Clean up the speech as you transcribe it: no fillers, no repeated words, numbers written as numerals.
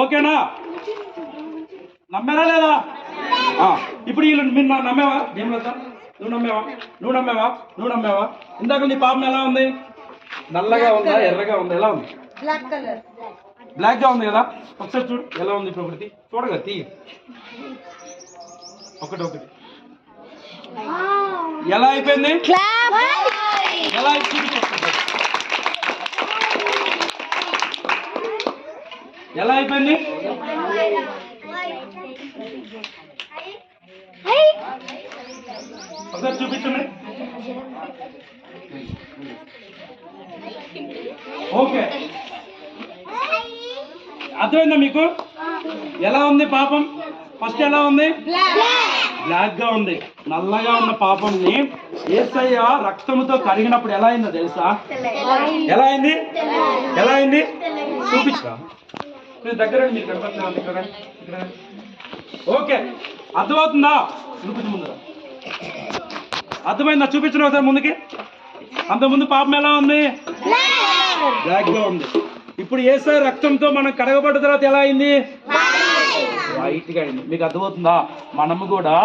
ఓకేనా? నమ్మారా లేదా? ఇప్పుడు వీళ్ళు మీరు నమ్మేవా? భీమలత నువ్వు నమ్మేవా? నువ్వు నమ్మేవా? నువ్వు నమ్మేవా? ఇందాక నీ పాపం ఎలా ఉంది? నల్లగా ఉందా, ఎర్రగా ఉందా, ఎలా ఉంది? బ్లాక్ గా ఉంది కదా. ఒకసారి చూడు ఎలా ఉంది. ఇప్పుడు ఒకటి చూడగా తీ, ఒకటి ఎలా అయిపోయింది? ఎలా ఎలా అయిపోయింది? ఒకసారి చూపించండి. ఓకే, అర్థమైందా మీకు? ఎలా ఉంది పాపం? ఫస్ట్ ఎలా ఉంది? బ్లాక్ గా ఉంది. నల్లగా ఉన్న పాపంని యేసయ్య రక్తముతో కరిగినప్పుడు ఎలా అయిందో తెలుసా? ఎలా అయింది? ఎలా అయింది? చూపించా దగ్గర మీరు కనపడుతున్నారు ఇక్కడ. ఓకే, అర్థమవుతుందా? చూపించు ముందు. అర్థమైందా? చూపించిన ఒకసారి ముందుకి. అంత ముందు పాపం ఎలా ఉంది? బ్లాక్ గా ఉంది. ఇప్పుడు యేసయ్య రక్తంతో మనం కడగబడ్డ తర్వాత ఎలా అయింది? వైట్ గా అయింది. మీకు అర్థమవుతుందా? మనము కూడా